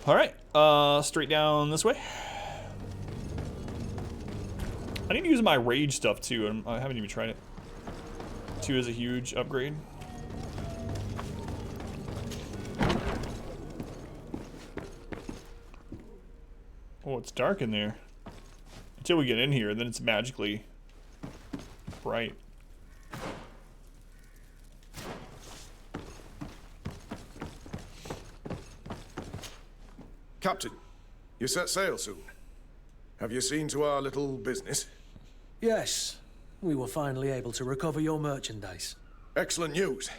Alright, straight down this way. I need to use my rage stuff too, and I haven't even tried it. 2 is a huge upgrade. Oh, it's dark in there. Until we get in here, then it's magically bright. Captain, you set sail soon. Have you seen to our little business? Yes, we were finally able to recover your merchandise. Excellent news.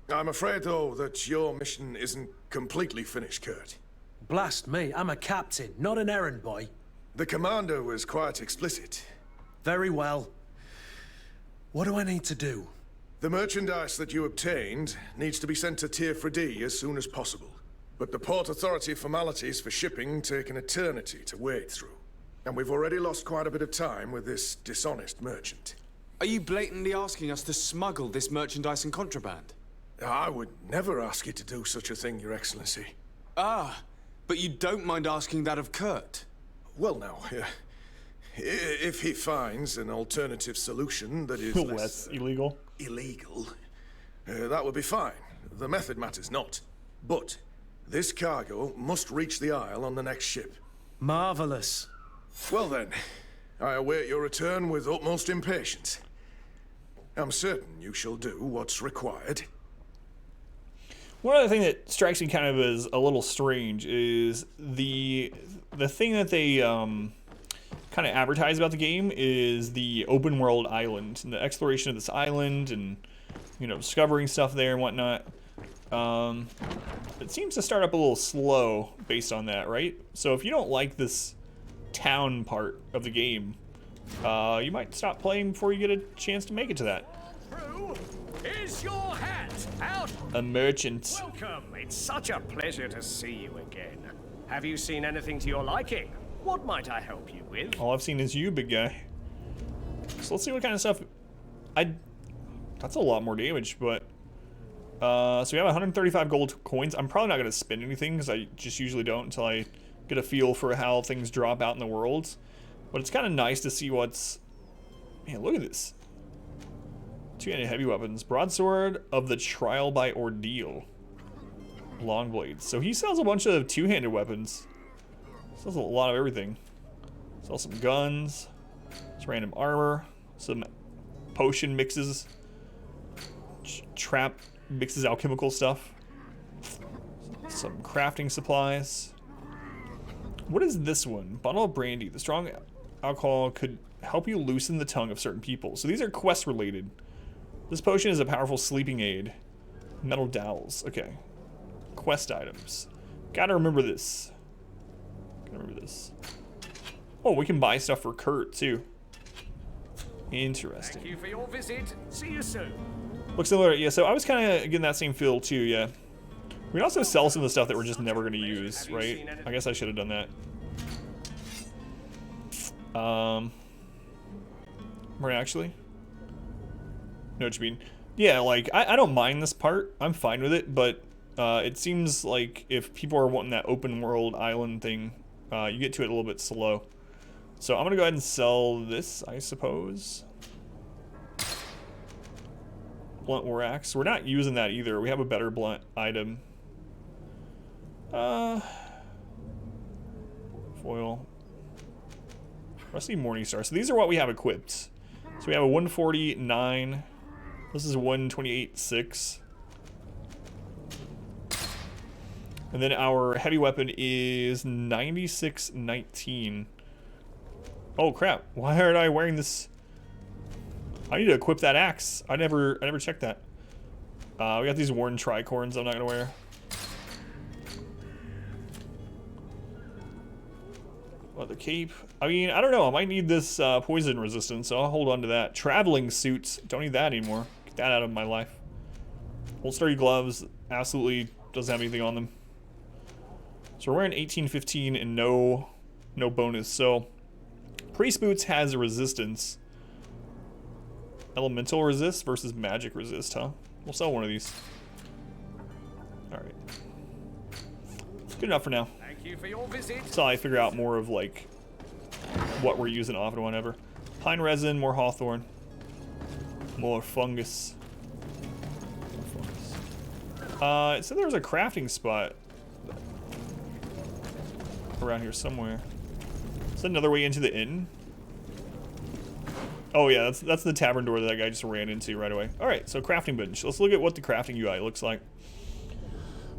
I'm afraid, though, that your mission isn't completely finished, Kurt. Blast me, I'm a captain, not an errand boy. The commander was quite explicit. Very well. What do I need to do? The merchandise that you obtained needs to be sent to Tier 4D as soon as possible. But the Port Authority formalities for shipping take an eternity to wade through. And we've already lost quite a bit of time with this dishonest merchant. Are you blatantly asking us to smuggle this merchandise and contraband? I would never ask you to do such a thing, Your Excellency. Ah, but you don't mind asking that of Kurt? Well, now, if he finds an alternative solution that is less illegal, that would be fine. The method matters not. But this cargo must reach the Isle on the next ship. Marvelous. Well then, I await your return with utmost impatience. I'm certain you shall do what's required. One other thing that strikes me kind of as a little strange is the thing that they kind of advertise about the game is the open world island and the exploration of this island and, you know, discovering stuff there and whatnot. It seems to start up a little slow based on that, right? So if you don't like this town part of the game, you might stop playing before you get a chance to make it to that. Is your hat out? A merchant. Welcome. It's such a pleasure to see you again. Have you seen anything to your liking? What might I help you with? All I've seen is you, big guy. So let's see what kind of stuff. That's a lot more damage, but so we have 135 gold coins. I'm probably not going to spend anything because I just usually don't until I get a feel for how things drop out in the world. But it's kind of nice to see what's. Man, look at this. 2-handed heavy weapons. Broadsword of the Trial by Ordeal. Long blades. So he sells a bunch of 2-handed weapons. Sells a lot of everything. Sells some guns. Some random armor. Some potion mixes. Trap mixes alchemical stuff. Some crafting supplies. What is this one? Bottle of brandy. The strong alcohol could help you loosen the tongue of certain people. So these are quest related. This potion is a powerful sleeping aid. Metal dowels. Okay. Quest items. Gotta remember this. Oh, we can buy stuff for Kurt too. Interesting. Thank you for your visit. See you soon. Looks similar. Yeah, so I was kind of getting that same feel too, yeah. We can also sell some of the stuff that we're just never going to use, right? I guess I should have done that. Right, actually? Know what you mean. Yeah, like, I don't mind this part. I'm fine with it, but it seems like if people are wanting that open world island thing, you get to it a little bit slow. So I'm going to go ahead and sell this, I suppose. Blunt war axe. We're not using that either. We have a better blunt item. Foil. Rusty Morningstar. So these are what we have equipped. So we have a 149. This is 128.6. And then our heavy weapon is 96.19. Oh crap! Why aren't I wearing this? I need to equip that axe. I never checked that. We got these worn tricorns I'm not gonna wear. What, the cape? I mean, I don't know. I might need this poison resistance, so I'll hold on to that. Traveling suits. Don't need that anymore. Get that out of my life. Old sturdy gloves. Absolutely doesn't have anything on them. So we're wearing 1815 and no bonus. So priest boots has a resistance. Elemental resist versus magic resist, huh? We'll sell one of these. Alright. Good enough for now. Thank you for your visit. Until I figure out more of like what we're using off and whatever. Pine resin, more hawthorn, more fungus. It said there was a crafting spot around here somewhere. Is that another way into the inn? Oh yeah, that's the tavern door that guy just ran into right away. All right, so crafting bench. Let's look at what the crafting UI looks like.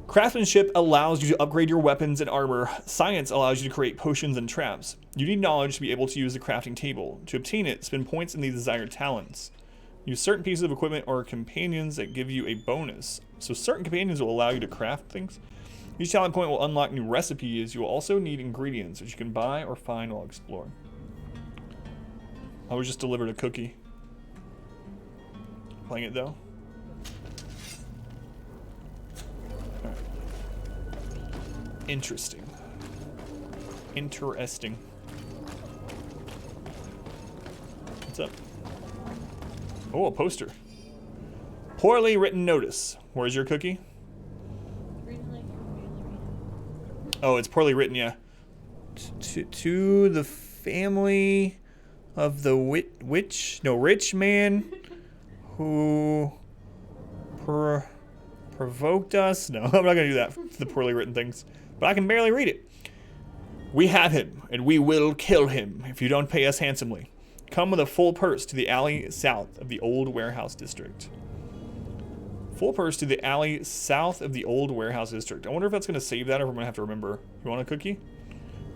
Craftsmanship allows you to upgrade your weapons and armor. Science allows you to create potions and traps. You need knowledge to be able to use the crafting table. To obtain it, spend points in the desired talents. Use certain pieces of equipment or companions that give you a bonus. So certain companions will allow you to craft things. Each talent point will unlock new recipes. You will also need ingredients, which you can buy or find while exploring. I was just delivered a cookie. Playing it though. All right. Interesting. Interesting. What's up? Oh, a poster. Poorly written notice. Where's your cookie? Oh, it's poorly written, yeah. To the family of the rich man who provoked us. No, I'm not gonna do that for the poorly written things. But I can barely read it. We have him, and we will kill him if you don't pay us handsomely. Come with a full purse to the alley south of the old warehouse district. Full purse to the alley south of the old warehouse district. I wonder if that's going to save that or if I'm going to have to remember. You want a cookie?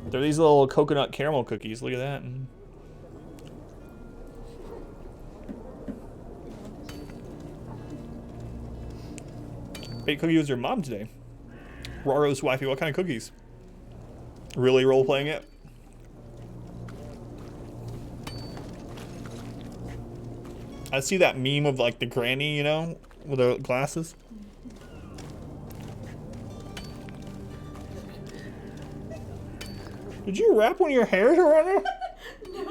They're these little coconut caramel cookies. Look at that. Baked cookie with your mom today. Raro's wifey, what kind of cookies? Really role-playing it? I see that meme of like the granny, you know, with the glasses. Did you wrap one of your hairs around her? No.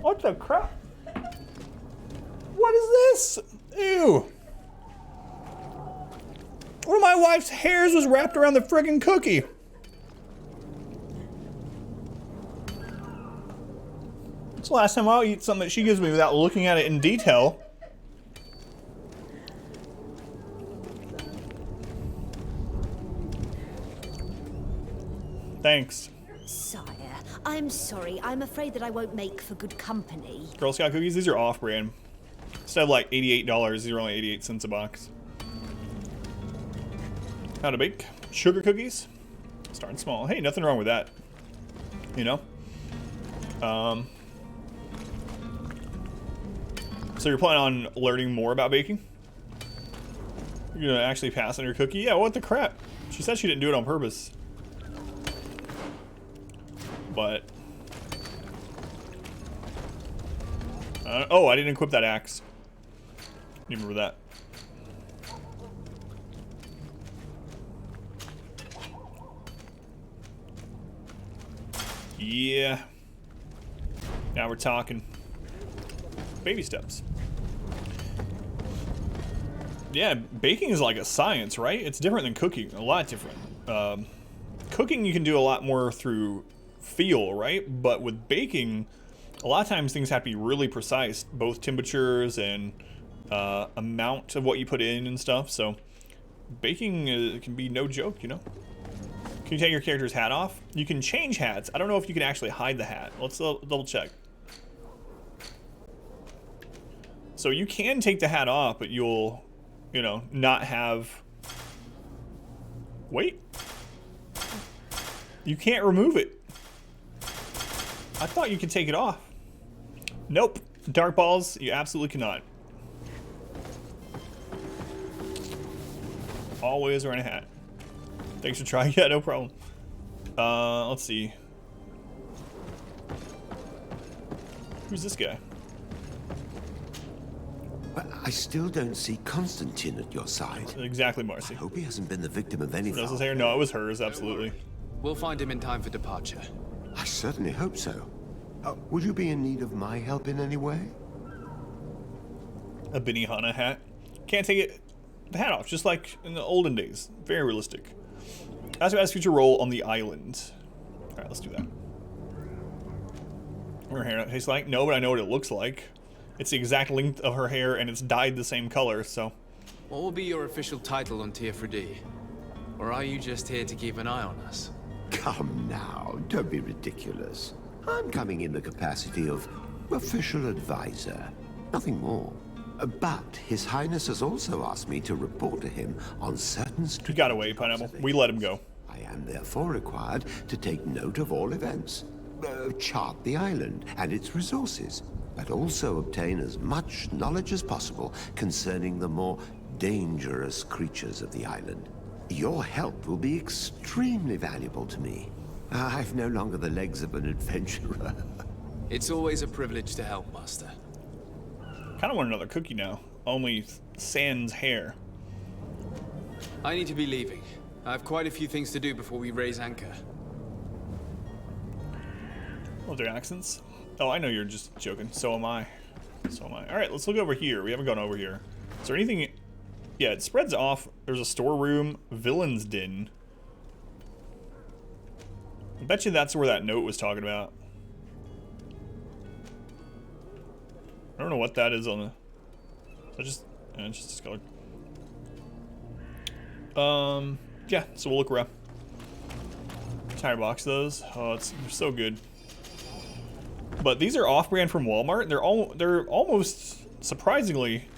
What the crap? What is this? Ew. One of my wife's hairs was wrapped around the friggin' cookie. It's the last time I'll eat something that she gives me without looking at it in detail. Thanks. Sire, I'm sorry. I'm afraid that I won't make for good company. Girl Scout cookies, these are off-brand. Instead of like $88, these are only 88 cents a box. How to bake sugar cookies. Starting small. Hey, nothing wrong with that. You know? So you're planning on learning more about baking? You're gonna actually pass on your cookie? Yeah, what the crap? She said she didn't do it on purpose. But... oh, I didn't equip that axe. You remember that. Yeah. Now we're talking. Baby steps. Yeah, baking is like a science, right? It's different than cooking, a lot different. Cooking you can do a lot more through feel, right? But with baking, a lot of times things have to be really precise, both temperatures and amount of what you put in and stuff. So baking can be no joke, you know? Can you take your character's hat off? You can change hats. I don't know if you can actually hide the hat. Let's double check. So you can take the hat off, but you'll, you know, not have... Wait. You can't remove it. I thought you could take it off. Nope. Dark balls, you absolutely cannot. Always wearing a hat. Thanks for trying. Yeah, no problem. Let's see. Who's this guy? But I still don't see Constantine at your side. Exactly, Marcy. I hope he hasn't been the victim of any Does his foul. hair? No, it was hers, absolutely. We'll find him in time for departure. I certainly hope so. Would you be in need of my help in any way? A Benihana hat. Can't take it. the hat off, just like in the olden days. Very realistic. Ask about his future role on the island. Alright, let's do that. Her hair tastes like? No, but I know what it looks like. It's the exact length of her hair and it's dyed the same color, so. What will be your official title on Tier 4D? Or are you just here to keep an eye on us? Come now, don't be ridiculous. I'm coming in the capacity of official advisor, nothing more. But His Highness has also asked me to report to him on certain He got away, Pineapple. We let him go. I am therefore required to take note of all events, chart the island and its resources, but also obtain as much knowledge as possible concerning the more dangerous creatures of the island. Your help will be extremely valuable to me. I've no longer the legs of an adventurer. It's always a privilege to help, Master. Kind of want another cookie now. Only sans hair. I need to be leaving. I have quite a few things to do before we raise anchor. Oh, their accents? Oh, I know you're just joking. So am I. So am I. Alright, let's look over here. We haven't gone over here. Is there anything... Yeah, it spreads off. There's a storeroom. Villain's Den. I bet you that's where that note was talking about. I don't know what that is on the... It's just discolored. Yeah, so we'll look around. Tire box those. Oh, they're so good. But these are off-brand from Walmart. They're almost, surprisingly,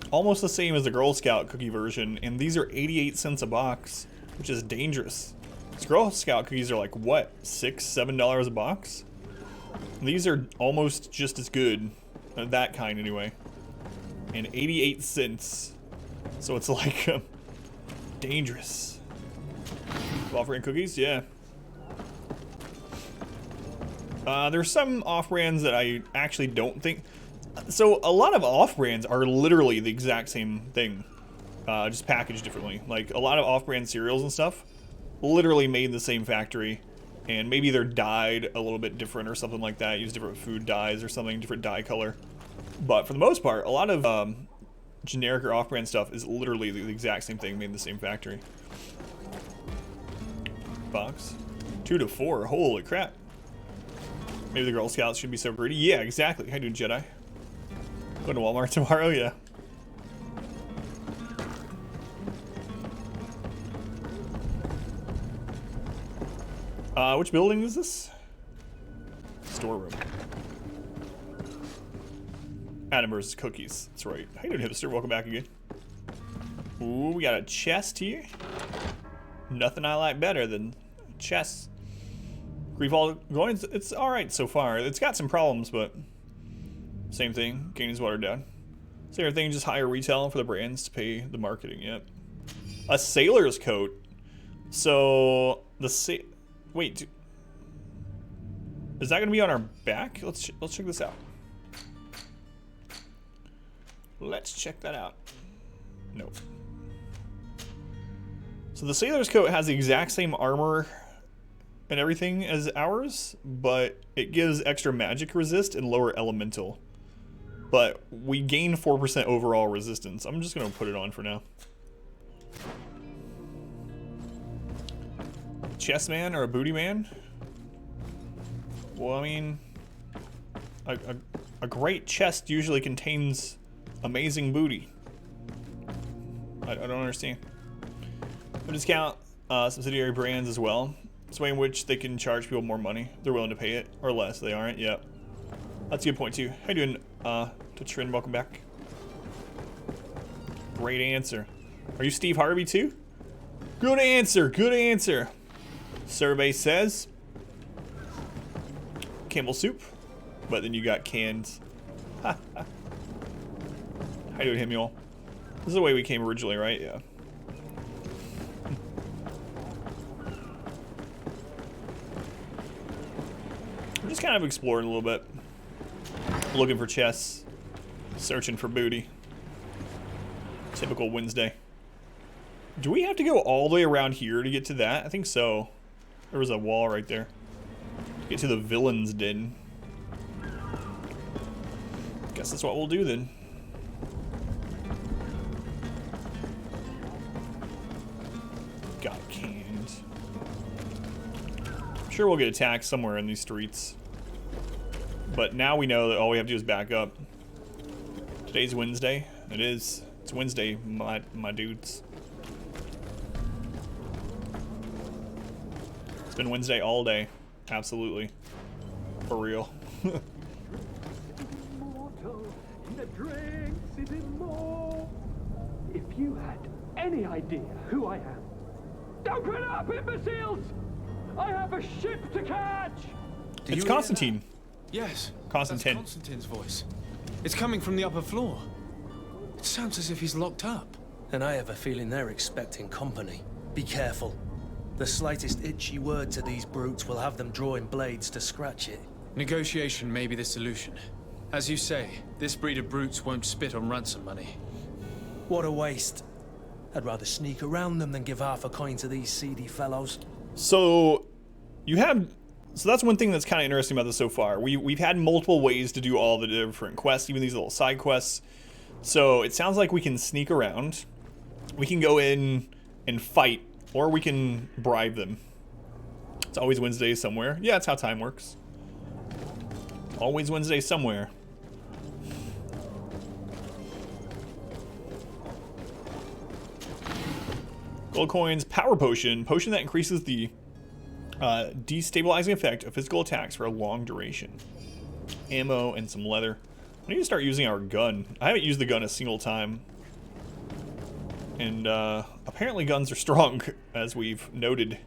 almost the same as the Girl Scout cookie version, and these are 88 cents a box, which is dangerous. These Girl Scout cookies are like, what, $6, $7 a box? And these are almost just as good, that kind anyway, and 88 cents. So it's like, dangerous. Off-brand cookies, yeah. There's some off-brands that I actually don't think... So, a lot of off-brands are literally the exact same thing. Just packaged differently. Like, a lot of off-brand cereals and stuff, literally made in the same factory. And maybe they're dyed a little bit different or something like that. Use different food dyes or something, different dye color. But for the most part, a lot of generic or off-brand stuff is literally the exact same thing made in the same factory. Box. 2 to 4. Holy crap. Maybe the Girl Scouts should be so greedy. Yeah, exactly. How you doing, Jedi? Going to Walmart tomorrow? Yeah. Which building is this? Storeroom. AdamVsEverything cookies. That's right. How you doing, hipster? Welcome back again. Ooh, we got a chest here. Nothing I like better than chests. Greedfall going, it's alright so far. It's got some problems, but same thing. Gain is watered down. So everything just higher retail for the brands to pay the marketing. Yep. A sailor's coat. So the wait, is that gonna be on our back? Let's check this out. Let's check that out. Nope. So the sailor's coat has the exact same armor and everything as ours, but it gives extra magic resist and lower elemental. But we gain 4% overall resistance. I'm just gonna put it on for now. Chest man or a booty man? Well, I mean, a great chest usually contains amazing booty. I don't understand. We discount subsidiary brands as well. It's a way in which they can charge people more money. They're willing to pay it, or less. They aren't. Yep. That's a good point too. How you doing, Trin? Welcome back. Great answer. Are you Steve Harvey too? Good answer. Good answer. Survey says Campbell soup, but then you got cans. How you doing, him, y'all? This is the way we came originally, right? Yeah. We're just kind of exploring a little bit. Looking for chests. Searching for booty. Typical Wednesday. Do we have to go all the way around here to get to that? I think so. There was a wall right there. Get to the villain's den. Guess that's what we'll do then. I'm sure we'll get attacked somewhere in these streets. But now we know that all we have to do is back up. Today's Wednesday. It is. It's Wednesday, my dudes. It's been Wednesday all day. Absolutely. For real. If you had any idea who I am. Don't put up, imbeciles! I have a ship to catch! It's Constantine. Yes. Constantine. That's Constantine's voice. It's coming from the upper floor. It sounds as if he's locked up. And I have a feeling they're expecting company. Be careful. The slightest itchy word to these brutes will have them drawing blades to scratch it. Negotiation may be the solution. As you say, this breed of brutes won't spit on ransom money. What a waste. I'd rather sneak around them than give half a coin to these seedy fellows. So that's one thing that's kind of interesting about this so far. We've had multiple ways to do all the different quests, even these little side quests. So it sounds like we can sneak around. We can go in and fight, or we can bribe them. It's always Wednesday somewhere. Yeah, that's how time works. Always Wednesday somewhere. Gold coins, power potion. Potion that increases the destabilizing effect of physical attacks for a long duration. Ammo and some leather. I need to start using our gun. I haven't used the gun a single time. And apparently guns are strong, as we've noted.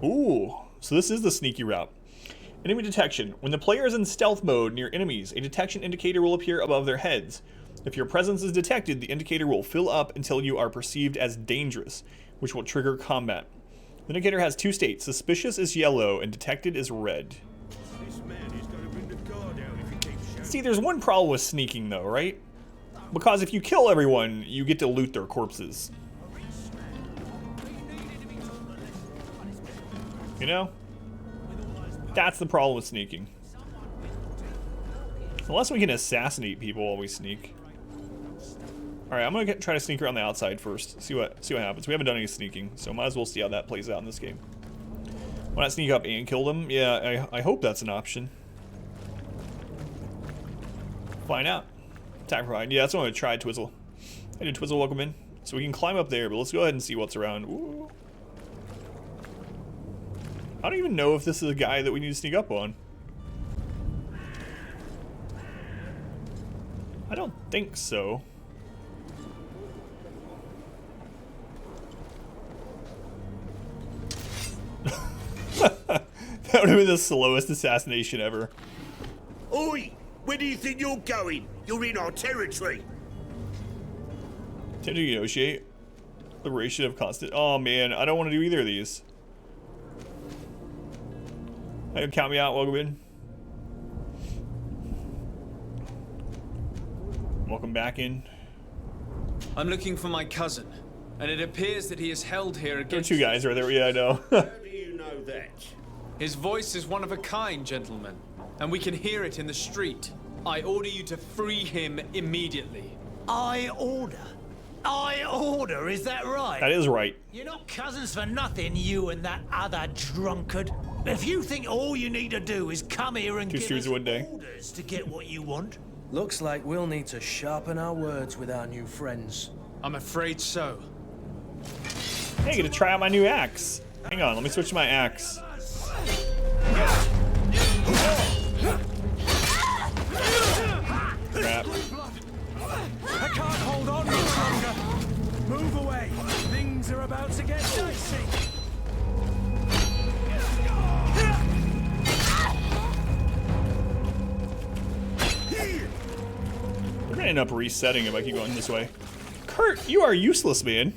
Ooh, so this is the sneaky route. Enemy detection. When the player is in stealth mode near enemies, a detection indicator will appear above their heads. If your presence is detected, the indicator will fill up until you are perceived as dangerous, which will trigger combat. The indicator has two states. Suspicious is yellow and detected is red. See, there's one problem with sneaking though, right? Because if you kill everyone, you get to loot their corpses. You know? That's the problem with sneaking. Unless we can assassinate people while we sneak. Alright, I'm gonna try to sneak around the outside first. See what happens. We haven't done any sneaking, so might as well see how that plays out in this game. Why not sneak up and kill them? Yeah, I hope that's an option. Find out. Attack provide. Yeah, that's what I'm gonna try, Twizzle. Hey, Twizzle, welcome in. So we can climb up there, but let's go ahead and see what's around. Ooh. I don't even know if this is a guy that we need to sneak up on. I don't think so. That would have been the slowest assassination ever. Oi! Where do you think you're going? You're in our territory. Time to negotiate. Liberation of constant. Oh man, I don't want to do either of these. Hey, count me out, welcome in. Welcome back in. I'm looking for my cousin, and it appears that he is held here There are against... two guys right there, yeah, I know. How do you know that? His voice is one of a kind, gentlemen, and we can hear it in the street. I order you to free him immediately. I order? I order, is that right? That is right. You're not cousins for nothing, you and that other drunkard. If you think all you need to do is come here and Two give stews us in one day. orders to get what you want... Looks like we'll need to sharpen our words with our new friends. I'm afraid so. Hey, I get to try out my new axe. Hang on, let me switch to my axe. Crap. I can't hold on much longer. Move away. Things are about to get dicey. We're gonna end up resetting if I keep going this way. Kurt, you are useless, man.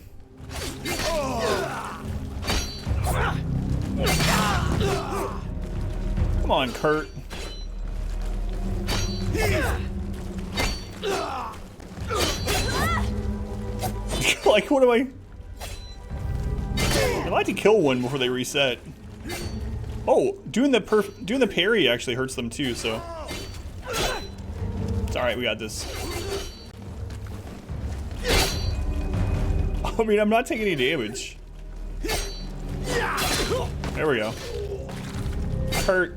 Come on, Kurt. Like, what am I? I like to kill one before they reset. Oh, doing the parry actually hurts them too, so it's all right. We got this. I mean, I'm not taking any damage. There we go. Hurt.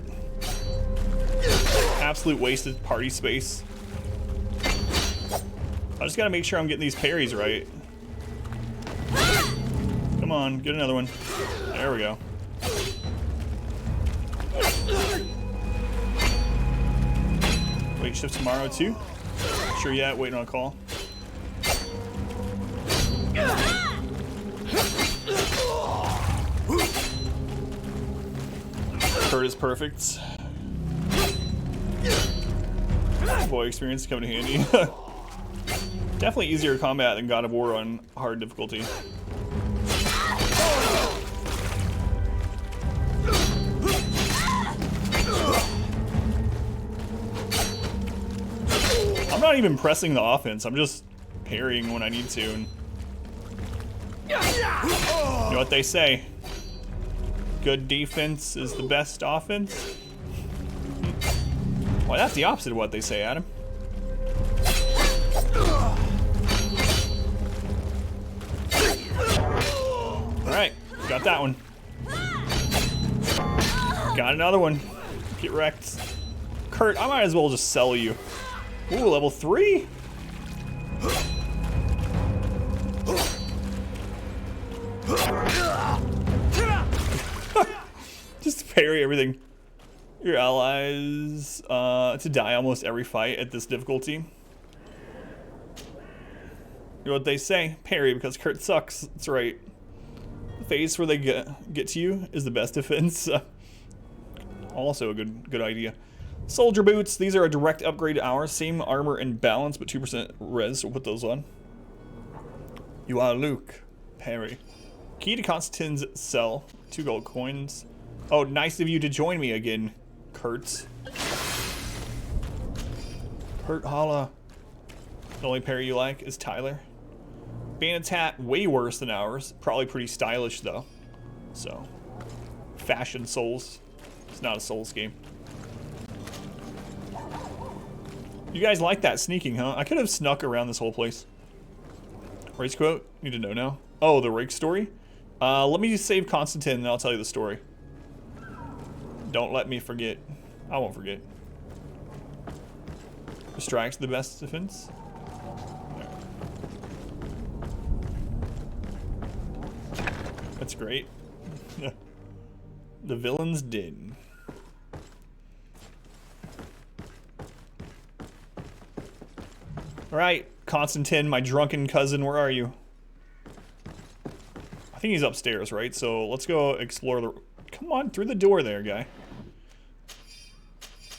Absolute wasted party space. I just gotta make sure I'm getting these parries right. Come on, get another one. There we go. Wait, shift tomorrow too? Sure yet, waiting on a call. Kurt is perfect. Boy, experience is coming in handy. Definitely easier combat than God of War on hard difficulty. I'm not even pressing the offense, I'm just parrying when I need to. And you know what they say? Good defense is the best offense. Well, that's the opposite of what they say, Adam. Alright, got that one. Got another one. Get wrecked. Kurt, I might as well just sell you. Ooh, level 3? Just parry everything. Your allies to die almost every fight at this difficulty. You know what they say? Parry because Kurt sucks. That's right. The phase where they get to you is the best defense. Also a good idea. Soldier boots. These are a direct upgrade to ours. Same armor and balance, but 2% res. So we'll put those on. You are Luke. Parry. Key to Constantine's cell. 2 gold coins. Oh, nice of you to join me again, Kurt. Kurt holla. The only parry you like is Tyler. Bandit's hat, way worse than ours. Probably pretty stylish though. So, fashion Souls. It's not a Souls game. You guys like that sneaking, huh? I could have snuck around this whole place. Race quote? Need to know now. Oh, the rake story? Let me save Constantine and I'll tell you the story. Don't let me forget. I won't forget. Distract's the best defense. That's great. The villain's dead. Alright, Constantine, my drunken cousin, where are you? I think he's upstairs, right? So let's go explore the... Come on, through the door there, guy.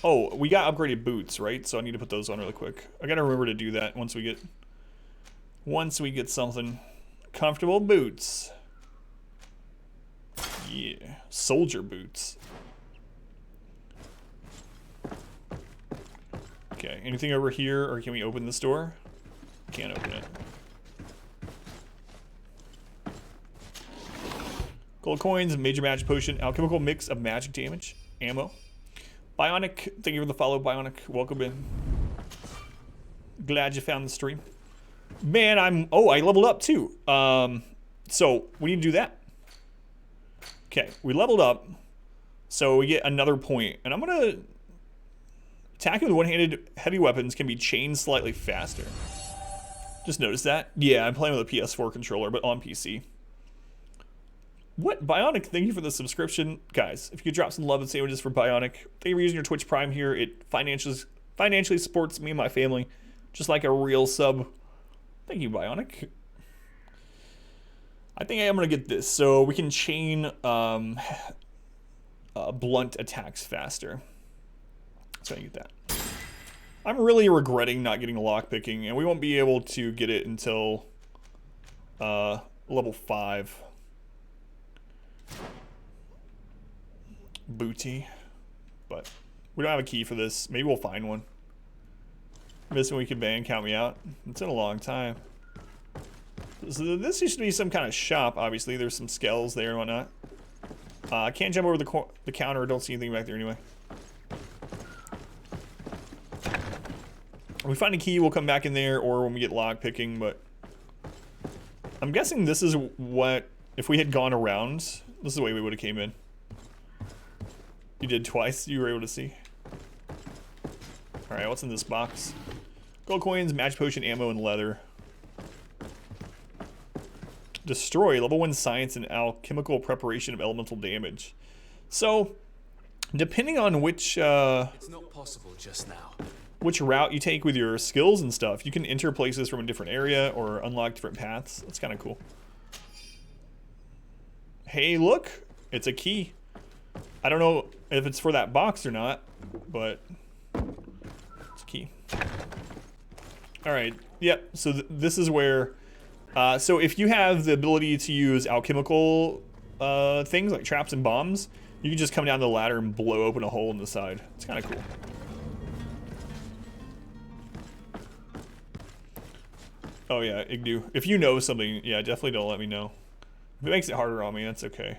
Oh, we got upgraded boots, right? So I need to put those on really quick. I gotta remember to do that once we get something. Comfortable boots. Yeah, soldier boots. Okay, anything over here, or can we open this door? Can't open it. Gold coins, major magic potion, alchemical mix of magic damage, ammo. Bionic, thank you for the follow, Bionic. Welcome in. Glad you found the stream. Man, I leveled up too. So we need to do that. Okay, we leveled up, so we get another point, and I'm gonna attacking with one-handed heavy weapons can be chained slightly faster. Just noticed that. Yeah, I'm playing with a PS4 controller, but on PC. What? Bionic, thank you for the subscription. Guys, if you could drop some love and sandwiches for Bionic. Thank you for using your Twitch Prime here. It financially supports me and my family, just like a real sub. Thank you, Bionic. I think I am going to get this, so we can chain blunt attacks faster. So I get that. I'm really regretting not getting lockpicking, and we won't be able to get it until level 5. Booty. But we don't have a key for this. Maybe we'll find one. Missing we can ban, count me out. It's been a long time. So this used to be some kind of shop, obviously. There's some skells there and whatnot. I can't jump over the counter. Don't see anything back there anyway. If we find a key, we'll come back in there, or when we get lockpicking, but I'm guessing this is what, if we had gone around, this is the way we would have came in. You did twice. You were able to see. All right, what's in this box? Gold coins, magic potion, ammo, and leather. Destroy level 1 science and alchemical preparation of elemental damage. So, depending on which It's not possible just now. which route you take with your skills and stuff, you can enter places from a different area or unlock different paths. That's kind of cool. Hey, look, it's a key. I don't know if it's for that box or not, but it's a key. All right. Yep. So this is where. So if you have the ability to use alchemical things like traps and bombs, you can just come down the ladder and blow open a hole in the side. It's kind of cool. Oh yeah, Igdu. If you know something, yeah, definitely don't let me know. If it makes it harder on me, that's okay.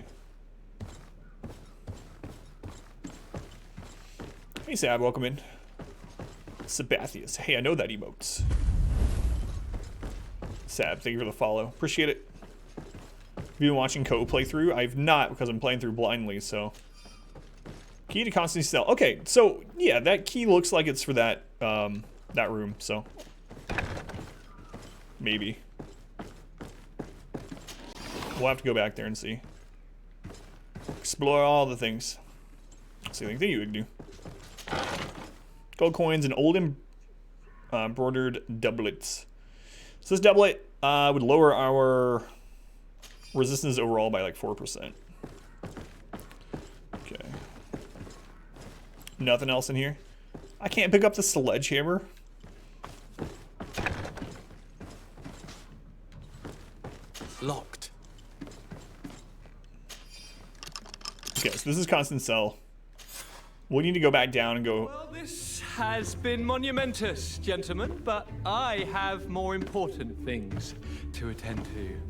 Hey Sab, welcome in. Sabathius. Hey, I know that emotes. Sab, thank you for the follow. Appreciate it. Have you been watching Ko playthrough? I've not, because I'm playing through blindly, so. Key to constantly sell. Okay, so yeah, that key looks like it's for that that room, so. Maybe. We'll have to go back there and see. Explore all the things. See, thank you, Ignu. Gold coins and old embroidered doublets. So this doublet would lower our resistance overall by like 4%. Okay. Nothing else in here. I can't pick up the sledgehammer. Locked. Okay, so this is constant cell. We need to go back down and go. Well, this has been monumentous, gentlemen, but I have more important things to attend to.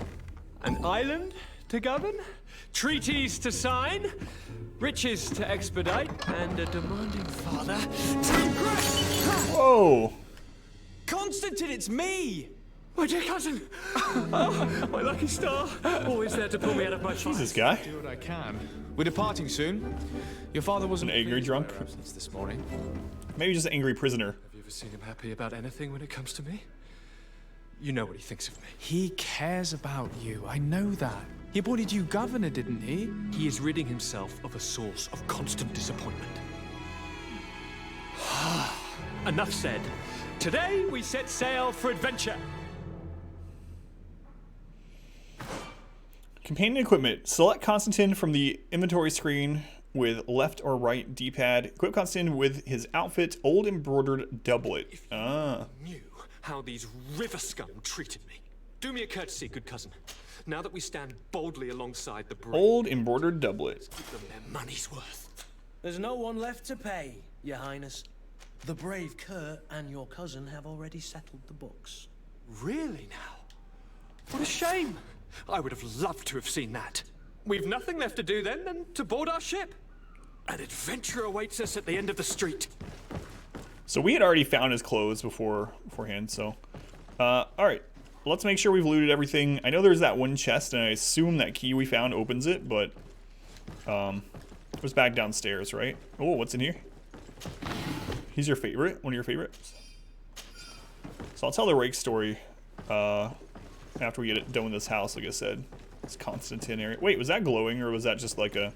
An island to govern, treaties to sign, riches to expedite, and a demanding father to grant. Whoa! Constantine, it's me! My dear cousin! Oh, my lucky star! Always there to pull me out of my Who's this guy? Do what I can. We're departing soon. Your father wasn't An angry pleased drunk? by our absence this morning. Maybe just an angry prisoner. Have you ever seen him happy about anything when it comes to me? You know what he thinks of me. He cares about you. I know that. He appointed you governor, didn't he? He is ridding himself of a source of constant disappointment. Enough said. Today we set sail for adventure. Companion equipment. Select Constantine from the inventory screen with left or right D-pad. Equip Constantine with his outfit, old embroidered doublet. Knew how these river scum treated me. Do me a courtesy, good cousin. Now that we stand boldly alongside the brave, Old embroidered doublet. give them their money's worth. There's no one left to pay, Your Highness. The brave Kurt and your cousin have already settled the books. Really now? What a shame. I would have loved to have seen that. We've nothing left to do then than to board our ship. An adventure awaits us at the end of the street. So we had already found his clothes beforehand, so. Alright. Let's make sure we've looted everything. I know there's that one chest, and I assume that key we found opens it, but it was back downstairs, right? Oh, what's in here? He's your favorite? One of your favorites? So I'll tell the rake story after we get it done with this house, like I said. It's Constantine area. Wait, was that glowing, or was that just like a...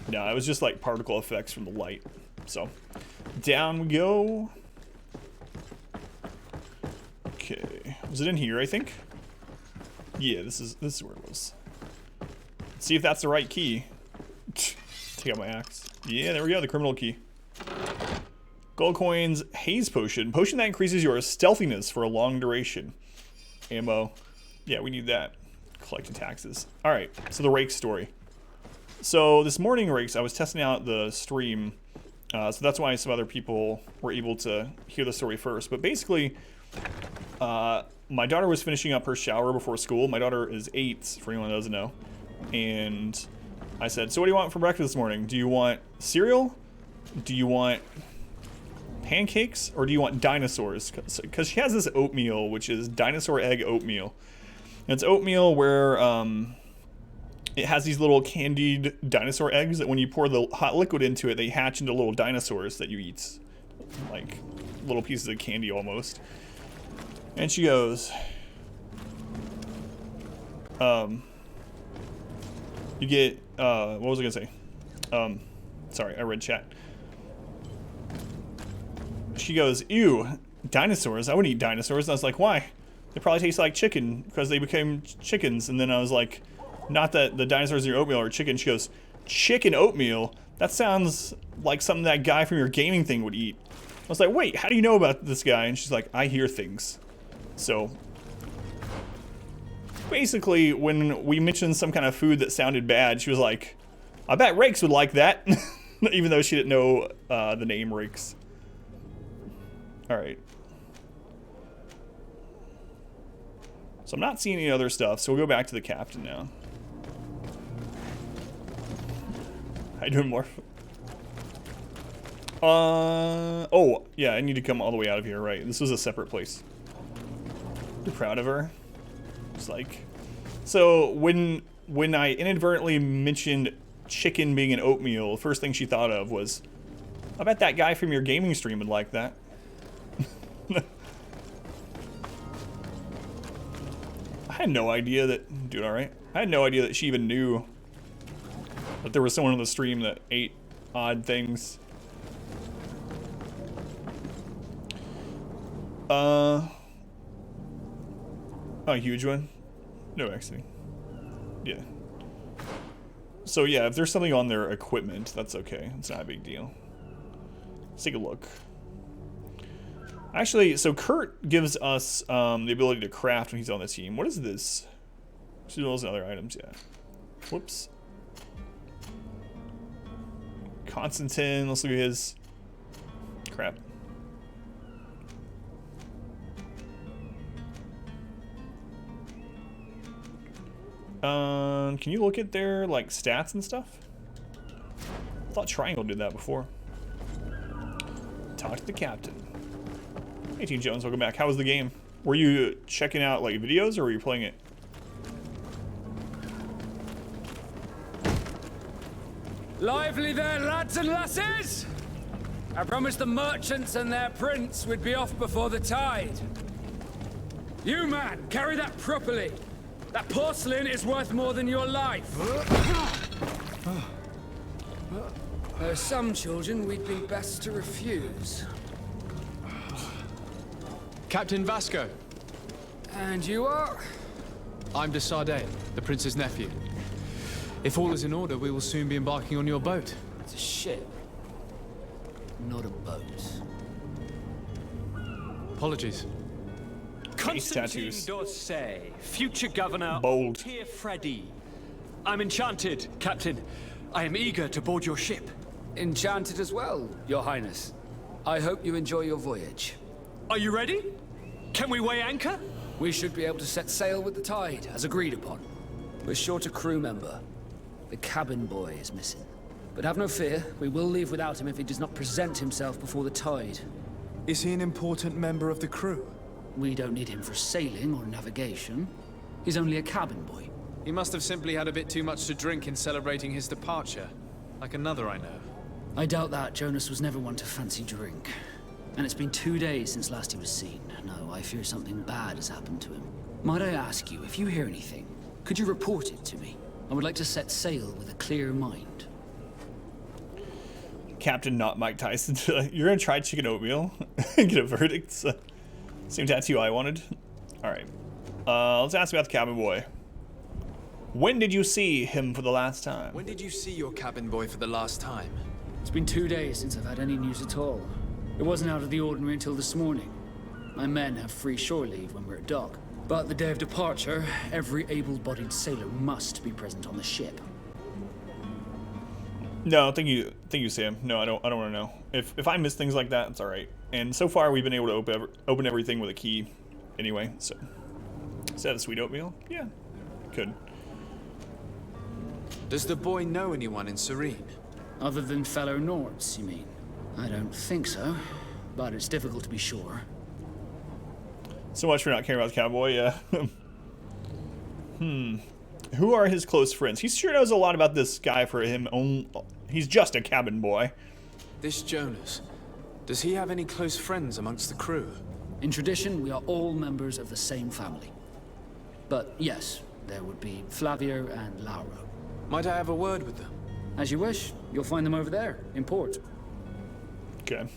No, it was just like particle effects from the light. So, down we go. Okay, was it in here, I think? Yeah, this is where it was. Let's see if that's the right key. Take out my axe. Yeah, there we go, the criminal key. Gold coins, haze potion. Potion that increases your stealthiness for a long duration. Ammo. Yeah, we need that. Collecting taxes. Alright, so the rake story. So this morning, rakes, I was testing out the stream. So that's why some other people were able to hear the story first. But basically, my daughter was finishing up her shower before school. My daughter is 8, for anyone that doesn't know. And I said, so what do you want for breakfast this morning? Do you want cereal? Do you want pancakes? Or do you want dinosaurs? Because she has this oatmeal, which is dinosaur egg oatmeal. And it's oatmeal where it has these little candied dinosaur eggs that when you pour the hot liquid into it, they hatch into little dinosaurs that you eat. Like little pieces of candy almost. And she goes, you get, what was I gonna say? Sorry, I read chat. She goes, ew, dinosaurs? I wouldn't eat dinosaurs. And I was like, why? They probably taste like chicken because they became chickens. And then I was like, not that the dinosaurs in your oatmeal are chicken. She goes, chicken oatmeal? That sounds like something that guy from your gaming thing would eat. I was like, wait, how do you know about this guy? And she's like, I hear things. So basically, when we mentioned some kind of food that sounded bad, she was like, I bet Rakes would like that. Even though she didn't know the name Rakes. Alright. So I'm not seeing any other stuff, so we'll go back to the captain now. How you doing, Morph? Oh, yeah, I need to come all the way out of here, right? This was a separate place. I'm proud of her. It's like... So, when I inadvertently mentioned chicken being an oatmeal, the first thing she thought of was, I bet that guy from your gaming stream would like that. I had no idea that... Dude, alright? I had no idea that she even knew that there was someone on the stream that ate odd things. A huge one? No, actually. Yeah. So yeah, if there's something on their equipment, that's okay. It's not a big deal. Let's take a look. Actually, so Kurt gives us the ability to craft when he's on the team. What is this? Tools and other items, yeah. Whoops. Constantine, let's look at his... Crap. Can you look at their, like, stats and stuff? I thought Triangle did that before. Talk to the captain. Hey, Team Jones, welcome back. How was the game? Were you checking out, like, videos, or were you playing it? Lively there, lads and lasses! I promised the merchants and their prince we'd be off before the tide. You, man, carry that properly. That porcelain is worth more than your life. There are some children we'd be best to refuse. Captain Vasco. And you are? I'm de Sardet, the prince's nephew. If all is in order, we will soon be embarking on your boat. It's a ship, not a boat. Apologies. Constantine d'Orsay, future governor Bold. of Tierfredi. I'm enchanted, Captain. I am eager to board your ship. Enchanted as well, Your Highness. I hope you enjoy your voyage. Are you ready? Can we weigh anchor? We should be able to set sail with the tide, as agreed upon. We're short a crew member. The cabin boy is missing. But have no fear, we will leave without him if he does not present himself before the tide. Is he an important member of the crew? We don't need him for sailing or navigation. He's only a cabin boy. He must have simply had a bit too much to drink in celebrating his departure. Like another I know. I doubt that. Jonas was never one to fancy drink. And it's been 2 days since last he was seen. No, I fear something bad has happened to him. Might I ask you, if you hear anything, could you report it to me? I would like to set sail with a clear mind. Captain, not Mike Tyson. You're gonna try chicken oatmeal and get a verdict. Same tattoo I wanted. Alright. Let's ask about the cabin boy. When did you see him for the last time? When did you see your cabin boy for the last time? It's been 2 days since I've had any news at all. It wasn't out of the ordinary until this morning. My men have free shore leave when we're at dock. But the day of departure, every able-bodied sailor must be present on the ship. No, thank you, Sam. No, I don't want to know. If I miss things like that, it's all right. And so far, we've been able to open everything with a key, anyway. So, is that a sweet oatmeal? Yeah, could. Does the boy know anyone in Serene? Other than fellow Nords, you mean? I don't think so, but it's difficult to be sure. So much for not caring about the cowboy, yeah. Who are his close friends? He sure knows a lot about this guy for him. He's just a cabin boy. This Jonas, does he have any close friends amongst the crew? In tradition, we are all members of the same family. But yes, there would be Flavio and Lauro. Might I have a word with them? As you wish. You'll find them over there, in port. Okay.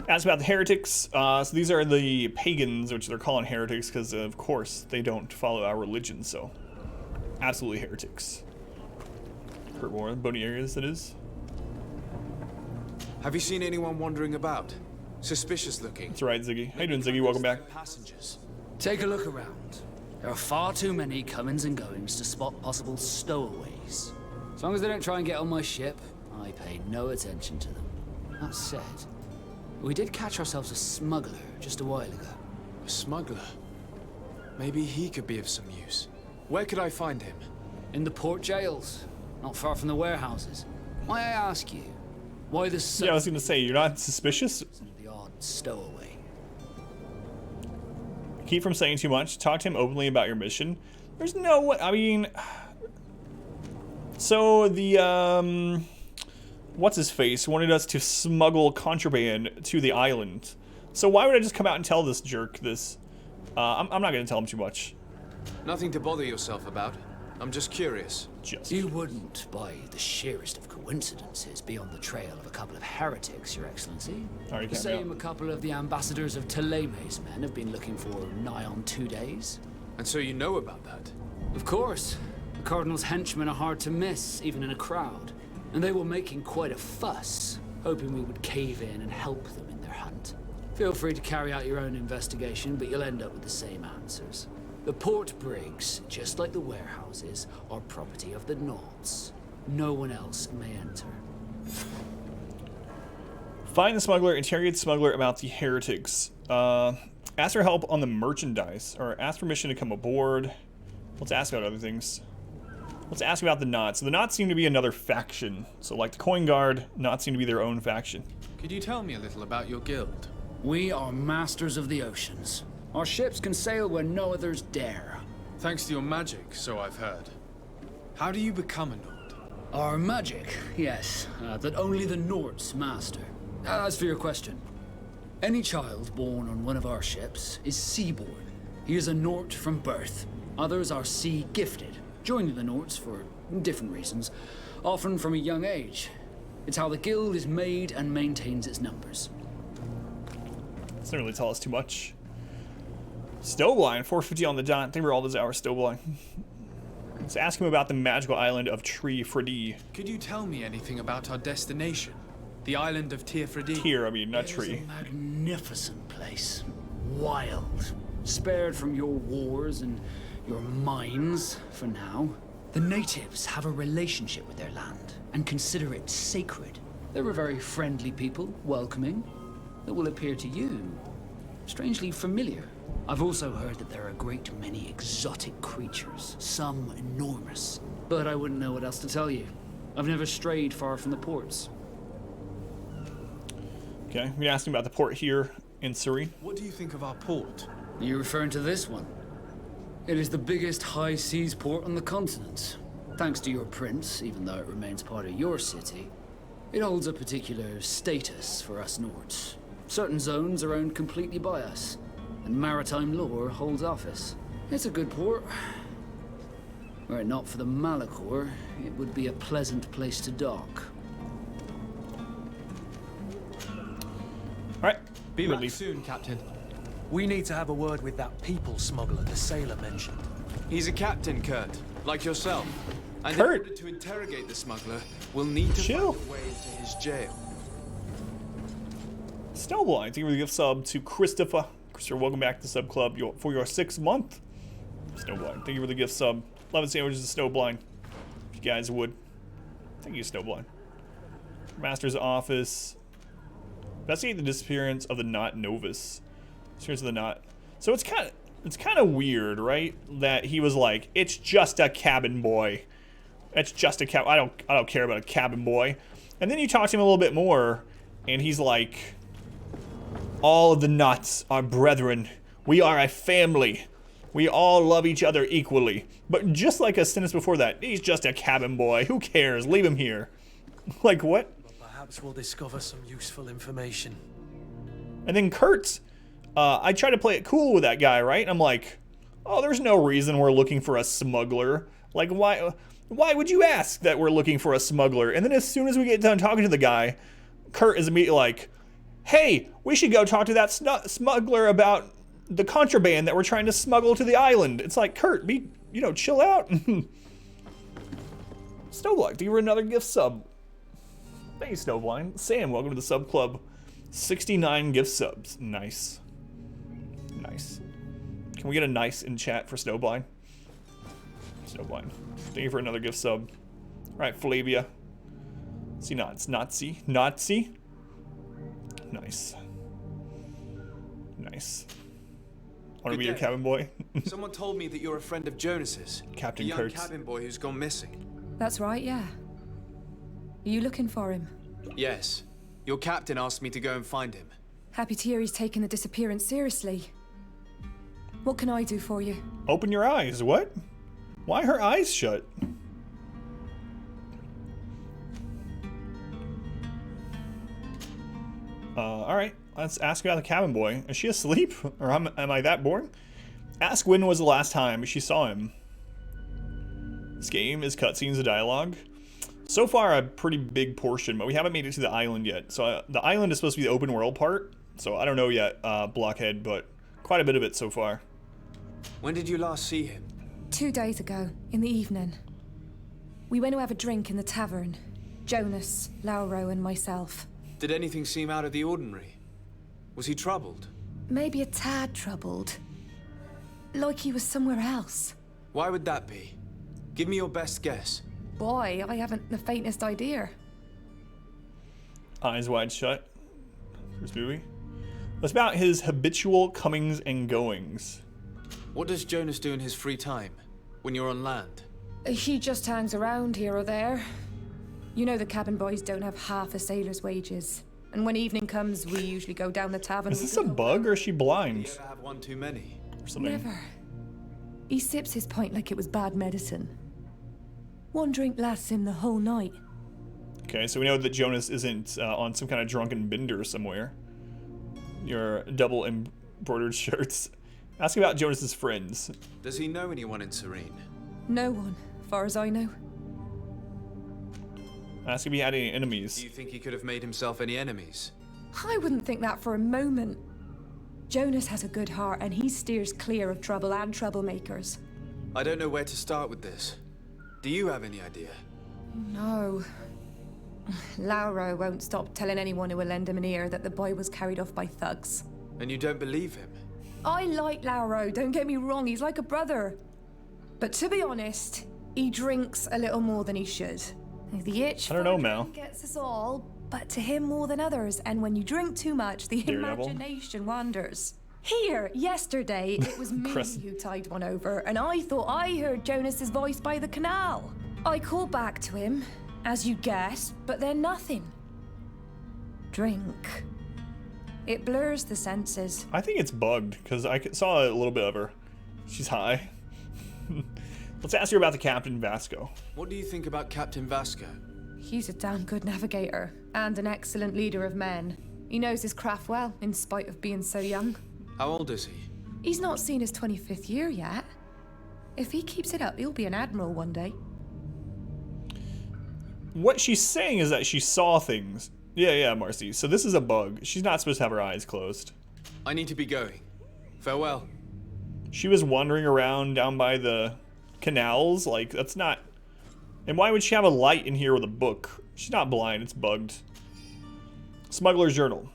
Ask about the heretics. So these are the pagans, which they're calling heretics because, of course, they don't follow our religion, so absolutely heretics. Hurt more bony areas, that is. Have you seen anyone wandering about? Suspicious looking. That's right, Ziggy. How you doing, Ziggy? Welcome back. Passengers. Take a look around. There are far too many comings and goings to spot possible stowaways. As long as they don't try and get on my ship, I pay no attention to them. That said, we did catch ourselves a smuggler just a while ago. A smuggler? Maybe he could be of some use. Where could I find him? In the port jails, not far from the warehouses. May I ask you, why the Yeah, I was gonna say, you're not suspicious? The odd stowaway. Keep from saying too much. Talk to him openly about your mission. There's no way. I mean, so the what's his face wanted us to smuggle contraband to the island. So why would I just come out and tell this jerk this? I'm not gonna tell him too much. Nothing to bother yourself about. I'm just curious. You wouldn't, by the sheerest of coincidences, be on the trail of a couple of heretics, Your Excellency. Alright, The same a couple of the ambassadors of Ptolemy's men have been looking for nigh on 2 days. And so you know about that? Of course. The Cardinal's henchmen are hard to miss, even in a crowd. And they were making quite a fuss, hoping we would cave in and help them in their hunt. Feel free to carry out your own investigation, but you'll end up with the same answers. The port brigs, just like the warehouses, are property of the Nauts. No one else may enter. Find the smuggler, interrogate the smuggler about the heretics. Ask for help on the merchandise, or ask permission to come aboard. Let's ask about other things. Let's ask about the Knots. So the Knots seem to be another faction. So like the Coin Guard, Knots seem to be their own faction. Could you tell me a little about your guild? We are masters of the oceans. Our ships can sail where no others dare. Thanks to your magic, so I've heard. How do you become a Nord? Our magic, yes, that only the Nords master. As for your question, any child born on one of our ships is seaborn. He is a Nord from birth. Others are sea-gifted, joining the Nords for different reasons, often from a young age. It's how the guild is made and maintains its numbers. Doesn't really tell us too much. Stowblind, 450 on the dot. They were all those hours, Stowblind. Let's ask him about the magical island of Tree Fredy. Could you tell me anything about our destination? The island of Tir Fredy? Tyr, I mean, not It is Tree. a magnificent place. Wild. Spared from your wars and your mines, for now. The natives have a relationship with their land and consider it sacred. They're a very friendly people, welcoming, that will appear to you strangely familiar. I've also heard that there are a great many exotic creatures, some enormous. But I wouldn't know what else to tell you. I've never strayed far from the ports. Okay, we asked him about the port here in Surrey. What do you think of our port? Are you referring to this one? It is the biggest high seas port on the continent. Thanks to your prince, even though it remains part of your city, it holds a particular status for us Nords. Certain zones are owned completely by us, and maritime law holds office. It's a good port. Were it not for the Malachor, it would be a pleasant place to dock. Alright, Be back soon, Captain. We need to have a word with that people smuggler the sailor mentioned. He's a captain, Kurt, like yourself. And Kurt? in order to interrogate the smuggler, we'll need to Chill. find a way to his jail. Stowblind, thank you for the gift sub to Christopher. Christopher, welcome back to the sub club for your 6th month. Snowblind, thank you for the gift sub. 11 sandwiches of Snowblind. If you guys would. Thank you, Snowblind. Master's office. Investigate the disappearance of the Knot Novus. Disappearance of the Knot. So it's kind of weird, right? That he was like, it's just a cabin boy. It's just a I don't care about a cabin boy. And then you talk to him a little bit more, and he's like, all of the Knots are brethren. We are a family. We all love each other equally. But just like a sentence before that, he's just a cabin boy. Who cares? Leave him here. Like, what? But perhaps we'll discover some useful information. And then Kurtz, I try to play it cool with that guy, right? I'm like, oh, there's no reason we're looking for a smuggler. Like, why would you ask that we're looking for a smuggler? And then as soon as we get done talking to the guy, Kurt is immediately like, hey, we should go talk to that smuggler about the contraband that we're trying to smuggle to the island. It's like, Kurt, chill out. Snowblind, do you for another gift sub? Thank you, Snowblind. Sam, welcome to the sub club. 69 gift subs. Nice. Nice. Can we get a nice in chat for Snowblind? Snowblind. Thank you for another gift sub. Alright, Flavia. See nods. Nazi. Nazi. Nice. Nice. Want to be your cabin boy? Someone told me that you're a friend of Jonas's. Captain the young Kurtz. cabin boy who's gone missing. That's right, yeah. Are you looking for him? Yes. Your captain asked me to go and find him. Happy to hear he's taken the disappearance seriously. What can I do for you? Open your eyes. What? Why are her eyes shut? Alright, let's ask about the cabin boy. Is she asleep? Or am I that boring? Ask when was the last time she saw him. This game is cutscenes of dialogue. So far, a pretty big portion, but we haven't made it to the island yet. So the island is supposed to be the open world part. So I don't know yet, Blockhead, but quite a bit of it so far. When did you last see him? 2 days ago, in the evening. We went to have a drink in the tavern. Jonas, Lauro, and myself. Did anything seem out of the ordinary? Was he troubled? Maybe a tad troubled. Like he was somewhere else. Why would that be? Give me your best guess. Boy, I haven't the faintest idea. Eyes wide shut. First movie. It's about his habitual comings and goings. What does Jonas do in his free time? When you're on land? He just hangs around here or there. You know the cabin boys don't have half a sailor's wages. And when evening comes, we usually go down the tavern. Is this a bug or is she blind? Do you ever have one too many? Or something? Never. He sips his pint like it was bad medicine. One drink lasts him the whole night. Okay, so we know that Jonas isn't on some kind of drunken bender somewhere. Your double embroidered shirts. Ask about Jonas's friends. Does he know anyone in Serene? No one, far as I know. Ask if he had any enemies. Do you think he could have made himself any enemies? I wouldn't think that for a moment. Jonas has a good heart and he steers clear of trouble and troublemakers. I don't know where to start with this. Do you have any idea? No. Lauro won't stop telling anyone who will lend him an ear that the boy was carried off by thugs. And you don't believe him? I like Lauro, don't get me wrong, he's like a brother. But to be honest, he drinks a little more than he should. The itch I don't know, Mel. gets us all, but to him more than others. And when you drink too much, the Daredevil. imagination wanders. Here, yesterday, it was me who tied one over, and I thought I heard Jonas's voice by the canal. I called back to him, as you guessed, but then nothing. Drink. It blurs the senses. I think it's bugged, because I saw a little bit of her. She's high. Let's ask her about the Captain Vasco. What do you think about Captain Vasco? He's a damn good navigator, and an excellent leader of men. He knows his craft well, in spite of being so young. How old is he? He's not seen his 25th year yet. If he keeps it up, he'll be an admiral one day. What she's saying is that she saw things. Yeah, Marcy. So this is a bug. She's not supposed to have her eyes closed. I need to be going. Farewell. She was wandering around down by the canals. Like, that's not... And why would she have a light in here with a book? She's not blind. It's bugged. Smuggler's Journal.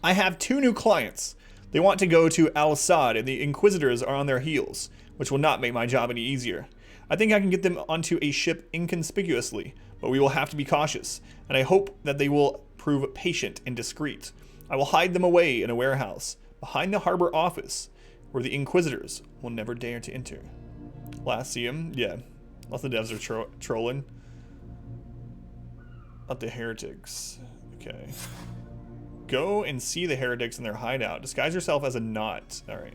I have 2 new clients. They want to go to Al-Assad, and the Inquisitors are on their heels, which will not make my job any easier. I think I can get them onto a ship inconspicuously, but we will have to be cautious, and I hope that they will prove patient and discreet. I will hide them away in a warehouse, behind the harbor office, where the Inquisitors will never dare to enter. Last see him? Yeah. Lots of devs are trolling. Not the heretics. Okay. Go and see the heretics in their hideout. Disguise yourself as a knot. Alright.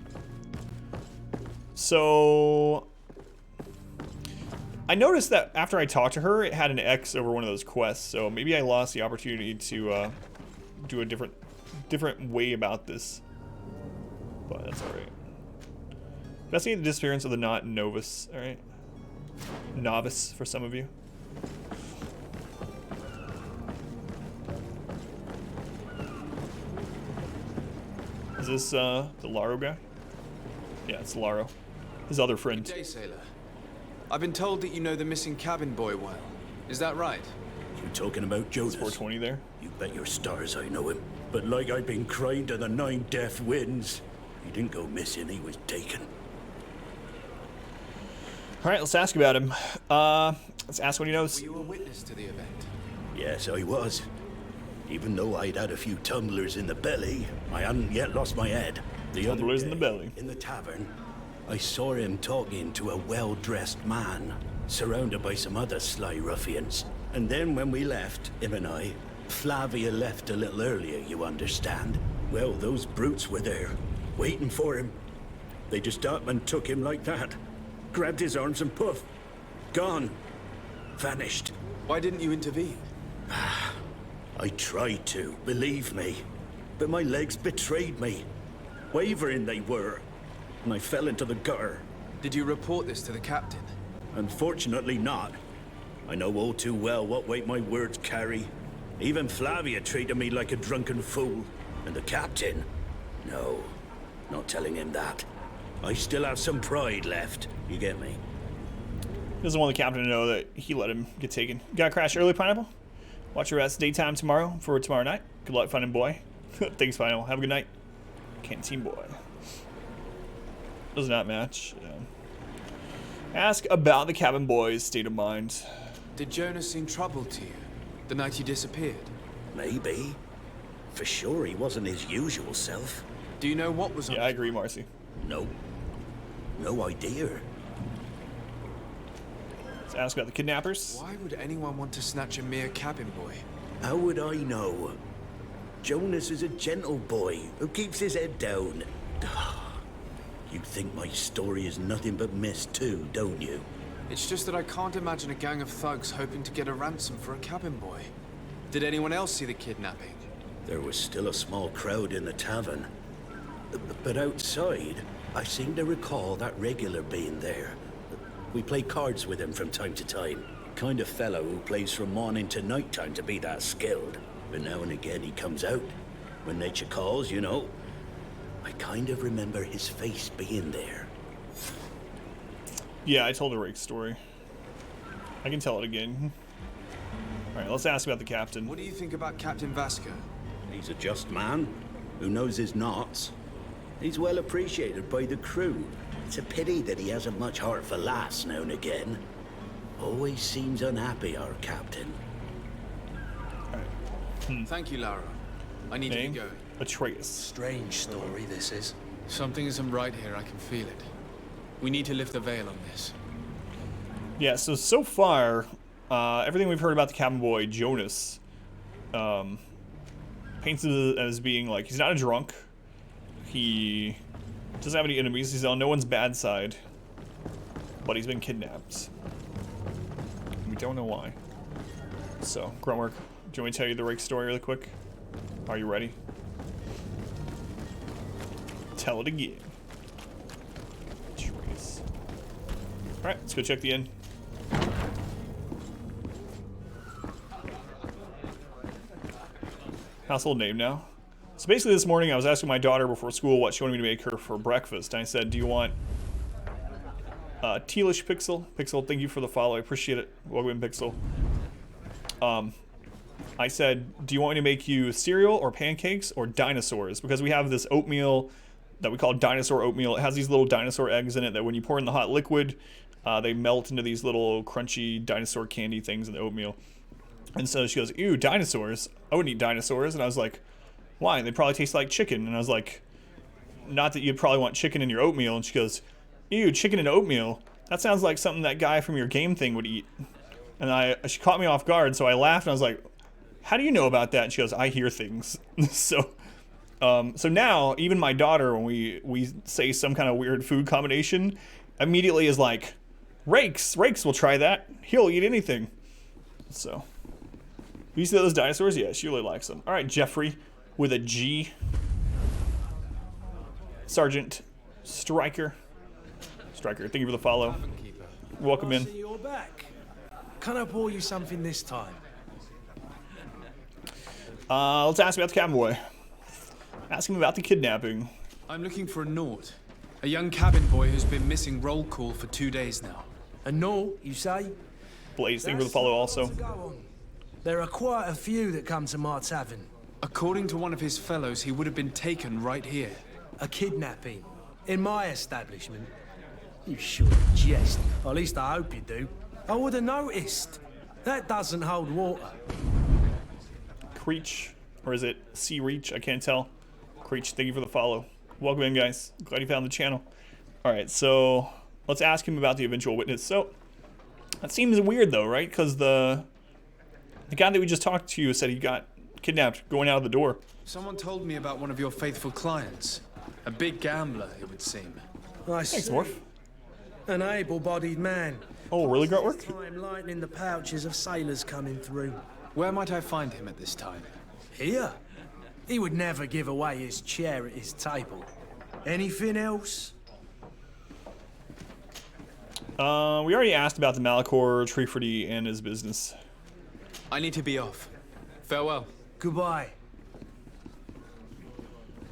So I noticed that after I talked to her, it had an X over one of those quests. So maybe I lost the opportunity to do a different way about this. But that's alright. Investigate the disappearance of the not novice. Alright. Novice for some of you. Is this the Laro guy? Yeah, it's Laro. His other friend. Good day, sailor. I've been told that you know the missing cabin boy well. Is that right? You talking about Jonas? 420 there. You bet your stars I know him. But like I've been crying to the 9 deaf winds, he didn't go missing, he was taken. Alright, let's ask about him. Let's ask what he knows. Were you a witness to the event? Yes, I was. Even though I'd had a few tumblers in the belly, I hadn't yet lost my head. The tumblers in the belly. In the tavern, I saw him talking to a well-dressed man, surrounded by some other sly ruffians. And then when we left, him and I, Flavia left a little earlier, you understand. Well, those brutes were there, waiting for him. They just up and took him like that. Grabbed his arms and poof, gone. Vanished. Why didn't you intervene? I tried to, believe me. But my legs betrayed me. Wavering they were. And I fell into the gutter. Did you report this to the captain? Unfortunately not. I know all too well what weight my words carry. Even Flavia treated me like a drunken fool. And the captain? No, not telling him that. I still have some pride left. You get me? Doesn't want the captain to know that he let him get taken. Gotta crash early, Pineapple? Watch your rest daytime tomorrow for tomorrow night. Good luck finding boy. Thanks, Pineapple. Have a good night. Canteen boy. Does not match. Yeah. Ask about the cabin boy's state of mind. Did Jonas seem troubled to you the night he disappeared? Maybe. For sure he wasn't his usual self. Do you know what was on? Yeah, I agree, Marcy. No. No idea. Let's ask about the kidnappers. Why would anyone want to snatch a mere cabin boy? How would I know? Jonas is a gentle boy who keeps his head down. You think my story is nothing but mess too, don't you? It's just that I can't imagine a gang of thugs hoping to get a ransom for a cabin boy. Did anyone else see the kidnapping? There was still a small crowd in the tavern. But outside, I seem to recall that regular being there. We play cards with him from time to time. Kind of fellow who plays from morning to night time to be that skilled. But now and again he comes out. When nature calls, you know. I kind of remember his face being there. Yeah, I told a Rake story. I can tell it again. Alright, let's ask about the captain. What do you think about Captain Vasco? He's a just man who knows his knots. He's well appreciated by the crew. It's a pity that he hasn't much heart for laughs now and again. Always seems unhappy, our captain. Thank you, Lara. I need to be going. Atreus. Strange story, this is. Something isn't right here, I can feel it. We need to lift the veil on this. Yeah, so far, everything we've heard about the cabin boy, Jonas, paints it as being like, he's not a drunk. He doesn't have any enemies. He's on no one's bad side. But he's been kidnapped. We don't know why. So, Gruntwork, do you want me to tell you the Rake story really quick? Are you ready? Tell it again. Trace. Alright, let's go check the inn. Household name now. So basically this morning I was asking my daughter before school what she wanted me to make her for breakfast. And I said, do you want tealish Pixel? Pixel, thank you for the follow. I appreciate it. Welcome in, Pixel. I said, do you want me to make you cereal or pancakes or dinosaurs? Because we have this oatmeal that we call dinosaur oatmeal. It has these little dinosaur eggs in it that when you pour in the hot liquid, they melt into these little crunchy dinosaur candy things in the oatmeal. And so she goes, ew, dinosaurs? I wouldn't eat dinosaurs. And I was like, why? They probably taste like chicken. And I was like, not that you'd probably want chicken in your oatmeal. And she goes, ew, chicken and oatmeal? That sounds like something that guy from your game thing would eat. And she caught me off guard, so I laughed and I was like, how do you know about that? And she goes, I hear things. So So now, even my daughter, when we say some kind of weird food combination, immediately is like, Rakes will try that. He'll eat anything. So, you see those dinosaurs? Yeah, she really likes them. All right, Jeffrey, with a G. Sergeant Stryker. Stryker, thank you for the follow. Welcome in. See you're back. Can I pour you something this time? Let's ask about the cabin boy. Ask him about the kidnapping. I'm looking for a Naut. A young cabin boy who's been missing roll call for 2 days now. A Naut, you say? Blaze, thank you for the follow also. There are quite a few that come to my tavern. According to one of his fellows, he would have been taken right here. A kidnapping? In my establishment? You should jest. Or at least I hope you do. I would have noticed. That doesn't hold water. Creech, or is it Sea Reach? I can't tell. Creech, thank you for the follow. Welcome in, guys. Glad you found the channel. All right, so let's ask him about the eventual witness. So that seems weird, though, right? Because the guy that we just talked to said he got kidnapped going out of the door. Someone told me about one of your faithful clients. A big gambler, it would seem. Thanks, Morph. An able-bodied man. Oh, really, Gutwork? Time lightening the pouches of sailors coming through. Where might I find him at this time? Here? He would never give away his chair at his table. Anything else? We already asked about the Malachor, Treeford, and his business. I need to be off. Farewell. Goodbye.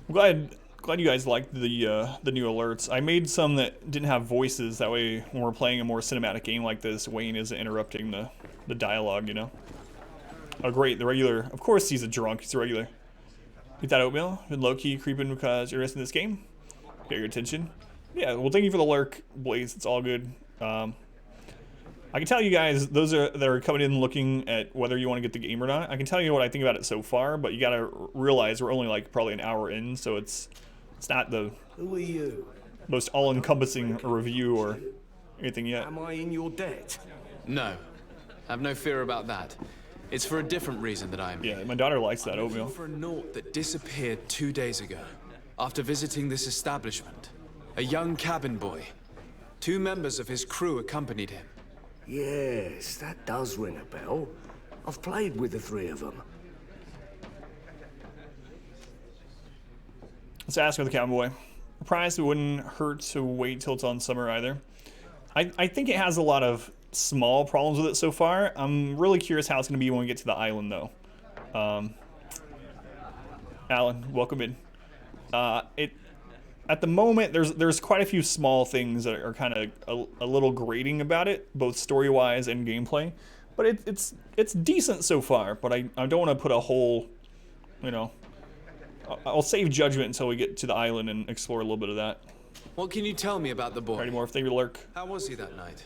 I'm glad you guys liked the new alerts. I made some that didn't have voices. That way, when we're playing a more cinematic game like this, Wayne isn't interrupting the dialogue, you know? Oh, great. The regular. Of course he's a drunk. He's a regular. Eat that oatmeal. Been low-key creeping because you're interested in this game. Get your attention. Yeah, well, thank you for the lurk, Blaze. It's all good. I can tell you guys, those that are coming in looking at whether you want to get the game or not, I can tell you what I think about it so far, but you gotta realize we're only like probably an hour in, so it's not the Who are you? most all-encompassing review or anything yet. Am I in your debt? No. Have no fear about that. It's for a different reason that I'm... Yeah, my daughter likes that I'm oatmeal. looking for a Naut that disappeared 2 days ago. After visiting this establishment. A young cabin boy. 2 members of his crew accompanied him. Yes, that does ring a bell. I've played with the 3 of them. Let's ask for the cowboy. Surprised it wouldn't hurt to wait till it's on summer either. I think it has a lot of small problems with it so far. I'm really curious how it's going to be when we get to the island, though. Alan, welcome in. At the moment, there's quite a few small things that are kind of a little grating about it, both story-wise and gameplay. But it's decent so far. But I don't want to put a whole, you know. I'll save judgment until we get to the island and explore a little bit of that. What can you tell me about the boy? Alrighty, Morph, thank you, Lurk. How was he that night?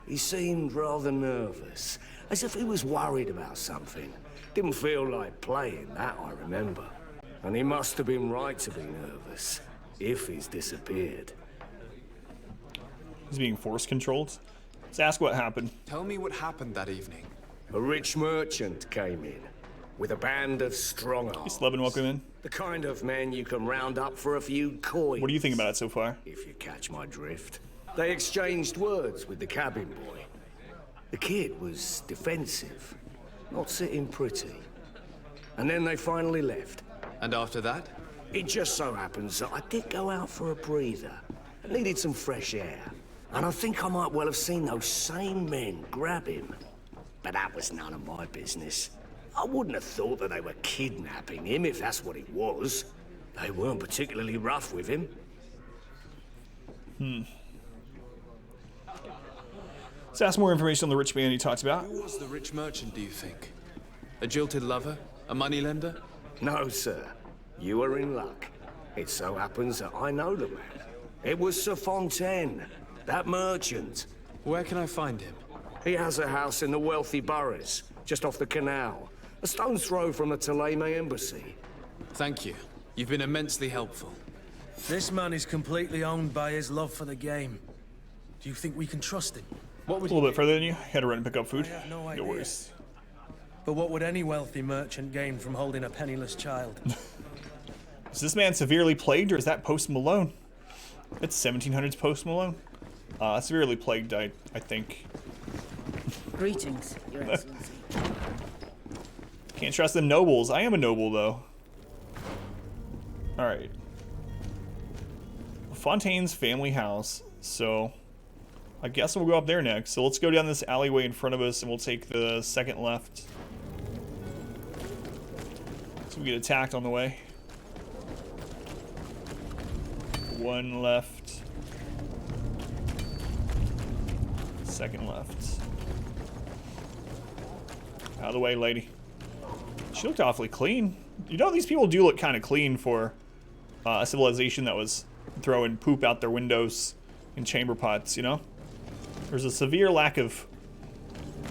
He seemed rather nervous, as if he was worried about something. Didn't feel like playing, that I remember. And he must have been right to be nervous, if he's disappeared. He's being force controlled. Let's ask what happened. Tell me what happened that evening. A rich merchant came in, with a band of strong-arms. Slevin, welcome in. The kind of men you can round up for a few coins. What do you think about it so far? If you catch my drift. They exchanged words with the cabin boy. The kid was defensive, not sitting pretty. And then they finally left. And after that? It just so happens that I did go out for a breather. I needed some fresh air. And I think I might well have seen those same men grab him. But that was none of my business. I wouldn't have thought that they were kidnapping him if that's what it was. They weren't particularly rough with him. Let's ask more information on the rich man he talked about. Who was the rich merchant, do you think? A jilted lover? A moneylender? No, sir. You are in luck. It so happens that I know the man. It was Sir Fontaine, that merchant. Where can I find him? He has a house in the wealthy boroughs, just off the canal. A stone's throw from the Theleme embassy. Thank you. You've been immensely helpful. This man is completely owned by his love for the game. Do you think we can trust him? What would a little bit further than you? Had to run and pick up food. I have no idea. No worries. But what would any wealthy merchant gain from holding a penniless child? Is this man severely plagued, or is that Post Malone? It's 1700s Post Malone. Severely plagued, I think. Greetings, Your Excellency. Can't trust the nobles. I am a noble, though. Alright. Fontaine's family house. So, I guess we'll go up there next. So let's go down this alleyway in front of us, and we'll take the second left. So we get attacked on the way. One left. Second left. Out of the way, lady. She looked awfully clean. You know, these people do look kind of clean for a civilization that was throwing poop out their windows in chamber pots, you know? There's a severe lack of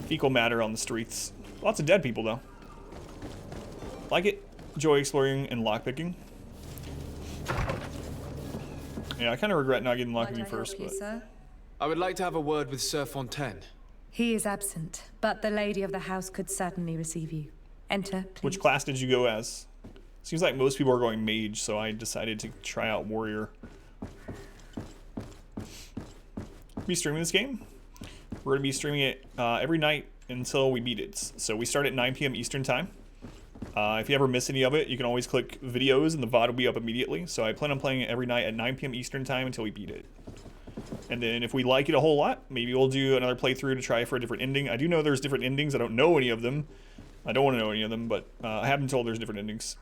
fecal matter on the streets. Lots of dead people, though. Like it. Enjoy exploring and lockpicking. Yeah, I kind of regret not getting lockpicking first, but... Sir? I would like to have a word with Sir Fontaine. He is absent, but the lady of the house could certainly receive you. Enter, please. Which class did you go as? Seems like most people are going mage, so I decided to try out warrior. Be streaming this game. We're going to be streaming it every night until we beat it. So we start at 9 p.m. Eastern time. If you ever miss any of it, you can always click videos and the VOD will be up immediately. So I plan on playing it every night at 9 p.m. Eastern time until we beat it. And then if we like it a whole lot, maybe we'll do another playthrough to try for a different ending. I do know there's different endings. I don't know any of them. I don't want to know any of them, but I have been told there's different endings.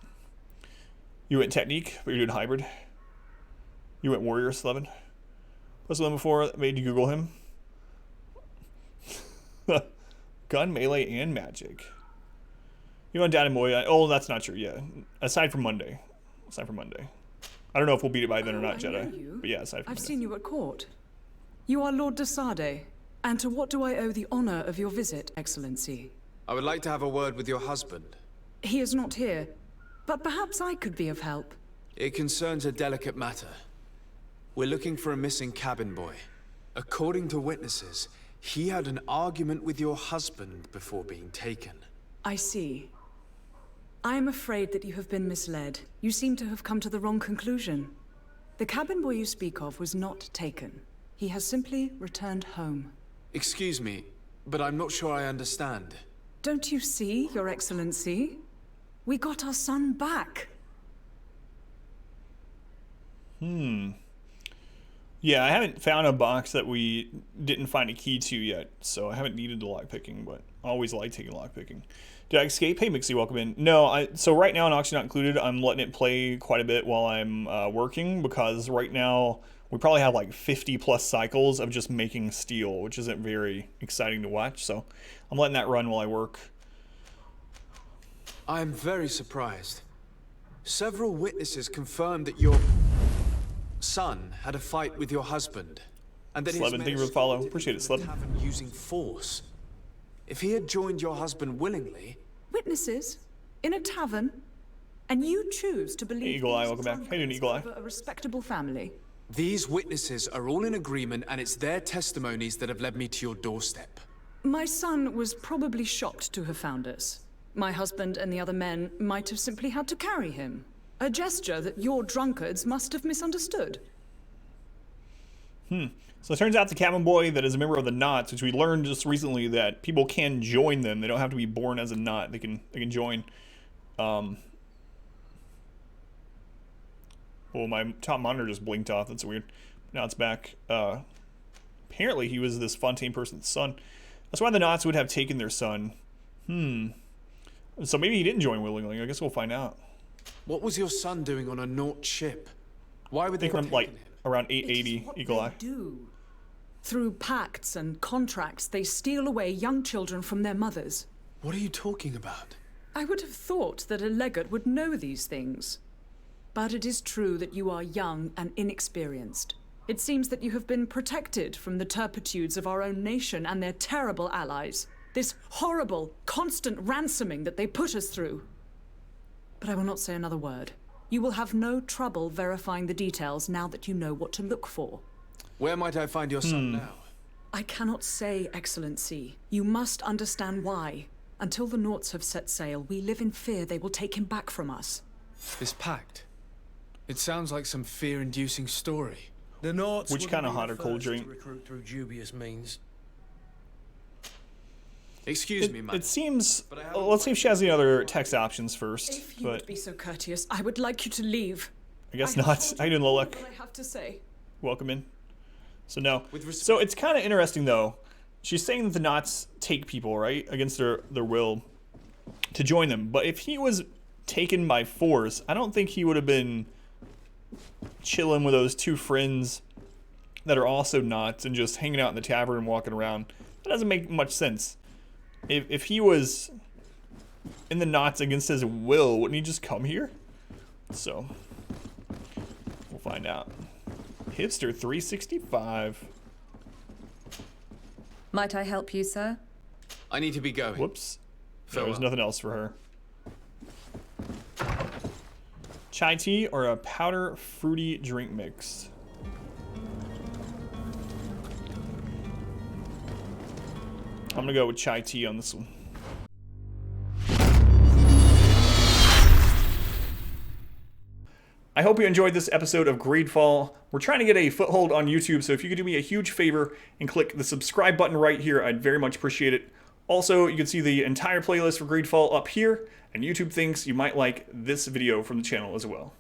You went technique, but you're doing hybrid. You went warrior, Slevin. What's the one before that made you Google him? Gun, melee, and magic. You went down in Moya. Oh, that's not true. Yeah, aside from Monday. Aside from Monday. I don't know if we'll beat it by then or not, Jedi. But yeah, aside from I've Monday. seen you at court. You are Lord de Sade. And to what do I owe the honor of your visit, Excellency? I would like to have a word with your husband. He is not here, but perhaps I could be of help. It concerns a delicate matter. We're looking for a missing cabin boy. According to witnesses, he had an argument with your husband before being taken. I see. I am afraid that you have been misled. You seem to have come to the wrong conclusion. The cabin boy you speak of was not taken. He has simply returned home. Excuse me, but I'm not sure I understand. Don't you see, Your Excellency? We got our son back. Yeah, I haven't found a box that we didn't find a key to yet, so I haven't needed the lockpicking, but I always like taking lockpicking. Did I escape? Hey, Mixie, welcome in. No, so right now, in Oxygen Not Included, I'm letting it play quite a bit while I'm working, because right now we probably have like 50 plus cycles of just making steel, which isn't very exciting to watch, so I'm letting that run while I work. I am very surprised. Several witnesses confirmed that your son had a fight with your husband, and that Slevin, thank you for the follow. Appreciate it, Slevin. Using force. If he had joined your husband willingly... Witnesses? In a tavern? And you choose to believe... Hey, Eagle Eye, welcome back. How you doing, Eagle Eye? A respectable family. These witnesses are all in agreement, and it's their testimonies that have led me to your doorstep. My son was probably shocked to have found us. My husband and the other men might have simply had to carry him. A gesture that your drunkards must have misunderstood. So it turns out the cabin boy that is a member of the Knots, which we learned just recently that people can join them. They don't have to be born as a Knot. They can join. Well, my top monitor just blinked off. That's weird. Now it's back. Apparently he was this Fontaine person's son. That's why the Knots would have taken their son. So maybe he didn't join willingly. I guess we'll find out. What was your son doing on a Nort ship? Why would they take like around 880 Eagle Eye. Do. Through pacts and contracts, they steal away young children from their mothers. What are you talking about? I would have thought that a legate would know these things. But it is true that you are young and inexperienced. It seems that you have been protected from the turpitudes of our own nation and their terrible allies. This horrible, constant ransoming that they put us through. But I will not say another word. You will have no trouble verifying the details now that you know what to look for. Where might I find your son now? I cannot say, Excellency. You must understand why. Until the Norts have set sail, we live in fear they will take him back from us. This pact? It sounds like some fear-inducing story. The Knights Which kind of hot or cold to drink? recruit through dubious means. Excuse me, madam. It seems. Let's see if she has any other text options first. If you But would be so courteous, I would like you to leave. I guess not. How you doing, Lolek? What I have to say. Welcome in. So no. So it's kind of interesting though. She's saying that the Knots take people, right, against their will to join them. But if he was taken by force, I don't think he would have been chilling with those two friends that are also Knots and just hanging out in the tavern and walking around. That doesn't make much sense. If he was in the Knots against his will, wouldn't he just come here? So we'll find out. Hipster 365. Might I help you, sir? I need to be going. Whoops. There was nothing else for her. Chai tea or a powder fruity drink mix? I'm gonna go with chai tea on this one. I hope you enjoyed this episode of Greedfall. We're trying to get a foothold on YouTube, so if you could do me a huge favor and click the subscribe button right here, I'd very much appreciate it. Also, you can see the entire playlist for Greedfall up here, and YouTube thinks you might like this video from the channel as well.